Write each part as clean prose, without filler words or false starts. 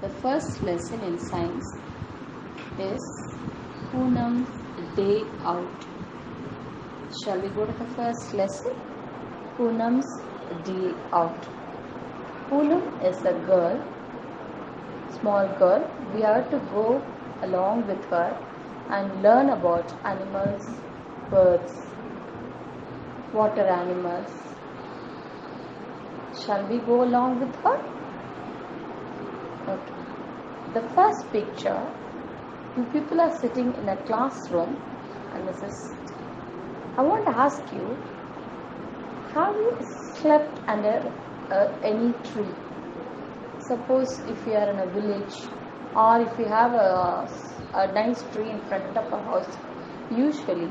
The first lesson in science is Poonam's Day Out. Shall we go to the first lesson? Poonam's Day Out. Poonam is a girl, small girl. We are to go along with her and learn about animals, birds, water animals. Shall we go along with her? Okay. The first picture, you people are sitting in a classroom and I want to ask you, have you slept under any tree? Suppose if you are in a village or if you have a nice tree in front of a house, usually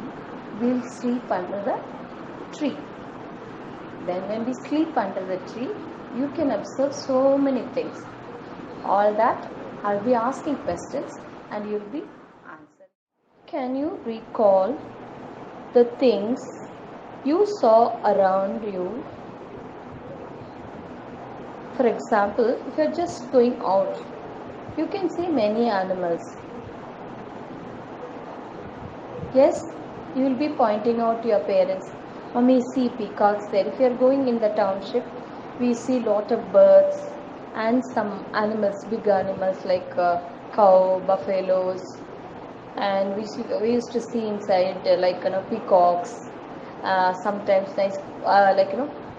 we'll sleep under the tree. Then when we sleep under the tree, you can observe so many things. All that I'll be asking questions and you'll be answering. Can you recall the things you saw around you? For example, if you're just going out, you can see many animals. Yes, you will be pointing out to your parents, Mommy, see peacocks there. If you're going in the township, we see lot of birds and some animals, big animals like cow, buffaloes, and we used to see inside peacocks, sometimes nice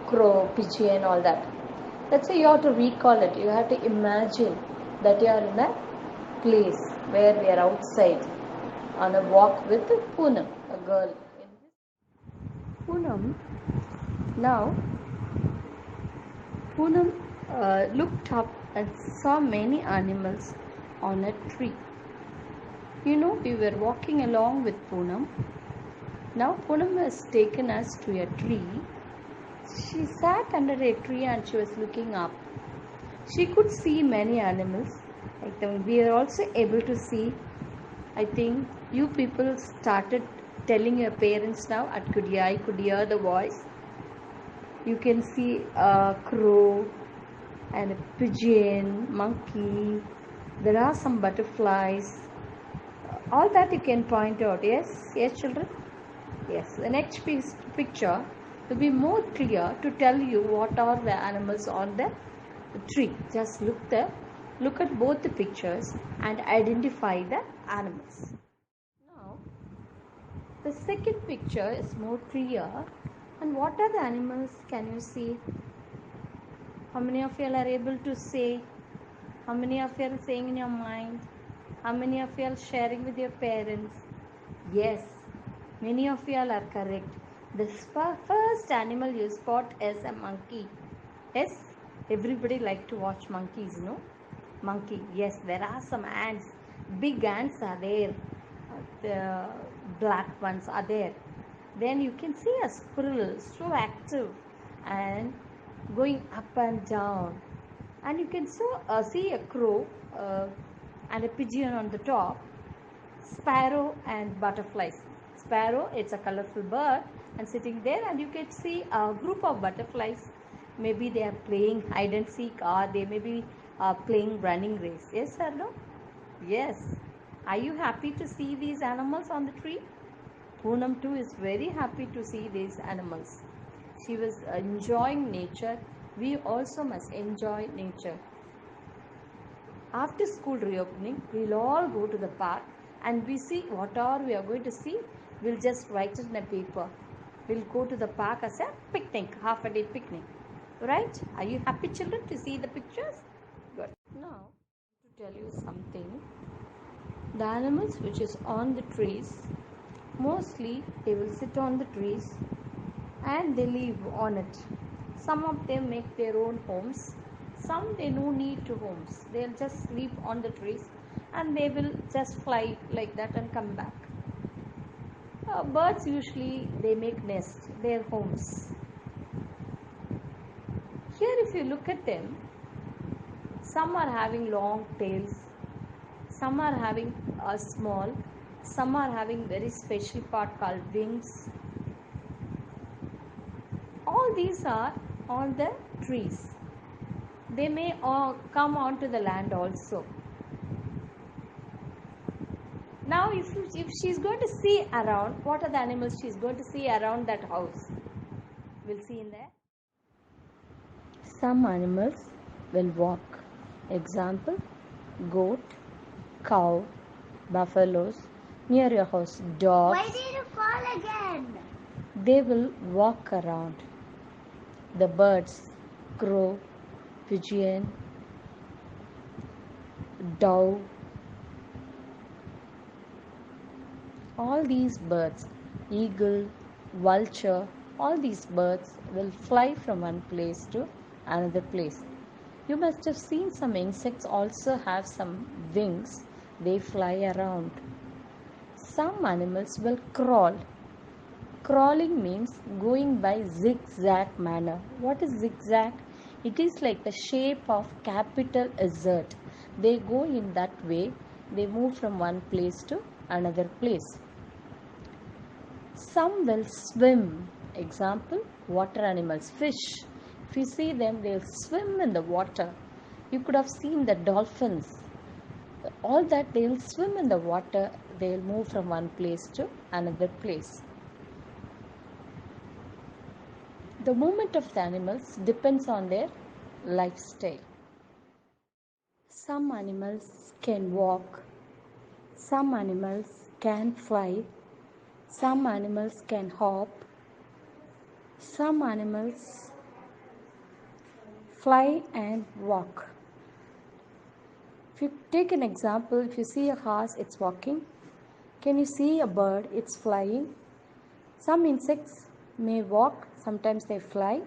crow, pigeon, all that. That's why you have to recall it. You have to imagine that you are in a place where we are outside on a walk with Poonam, a girl. Poonam, now Poonam looked up and saw many animals on a tree. You know, we were walking along with Poonam. Now Poonam has taken us to a tree. She sat under a tree and she was looking up. She could see many animals. We are also able to see, I think you people started telling your parents now, I could hear the voice. You can see a crow and a pigeon, monkey. There are some butterflies. All that you can point out. Yes, children. Yes. The next picture will be more clear to tell you what are the animals on the tree. Just look at both the pictures and identify the animals. Now, the second picture is more clear. And what are the animals can you see? How many of you are able to say? How many of you are saying in your mind? How many of you are sharing with your parents? Yes, many of you are correct. The first animal you spot is a monkey. Yes, everybody like to watch monkeys, no? Monkey, yes, there are some ants. Big ants are there. The black ones are there. Then you can see a squirrel, so active and going up and down. And you can see a crow and a pigeon on the top. Sparrow and butterflies. Sparrow, it's a colorful bird and sitting there, and you can see a group of butterflies. Maybe they are playing hide and seek or they may be playing running race. Yes or no? Yes. Are you happy to see these animals on the tree? Poonam too is very happy to see these animals. She was enjoying nature. We also must enjoy nature. After school reopening, we'll all go to the park and we see whatever we are going to see. We'll just write it in a paper. We'll go to the park as a picnic, half a day picnic. Right? Are you happy, children, to see the pictures? Good. Now, to tell you something, the animals which is on the trees, mostly they will sit on the trees and they live on it. Some of them make their own homes. Some they no need to homes. They'll just sleep on the trees and they will just fly like that and come back. Birds usually they make nests, their homes. Here if you look at them, some are having long tails, some are having small, some are having very special part called wings. All these are on the trees. They may come onto the land also. Now if she's going to see around, what are the animals she's going to see around that house? We'll see in there. Some animals will walk. Example, goat, cow, buffaloes, near your house, dogs. Why did you call again? They will walk around. The birds, crow, pigeon, dove, all these birds, eagle, vulture, all these birds will fly from one place to another place. You must have seen some insects also have some wings, they fly around. Some animals will crawl. Crawling means going by zigzag manner. What is zigzag? It is like the shape of capital Z. They go in that way. They move from one place to another place. Some will swim. Example, water animals, fish. If you see them, they'll swim in the water. You could have seen the dolphins. All that they'll swim in the water. They'll move from one place to another place. The movement of the animals depends on their lifestyle. Some animals can walk, some animals can fly, some animals can hop, some animals fly and walk. If you take an example, if you see a horse, it's walking. Can you see a bird? It's flying. Some insects may walk, sometimes they fly.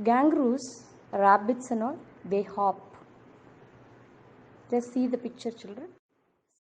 Kangaroos, rabbits and all, they hop. Just see the picture, children.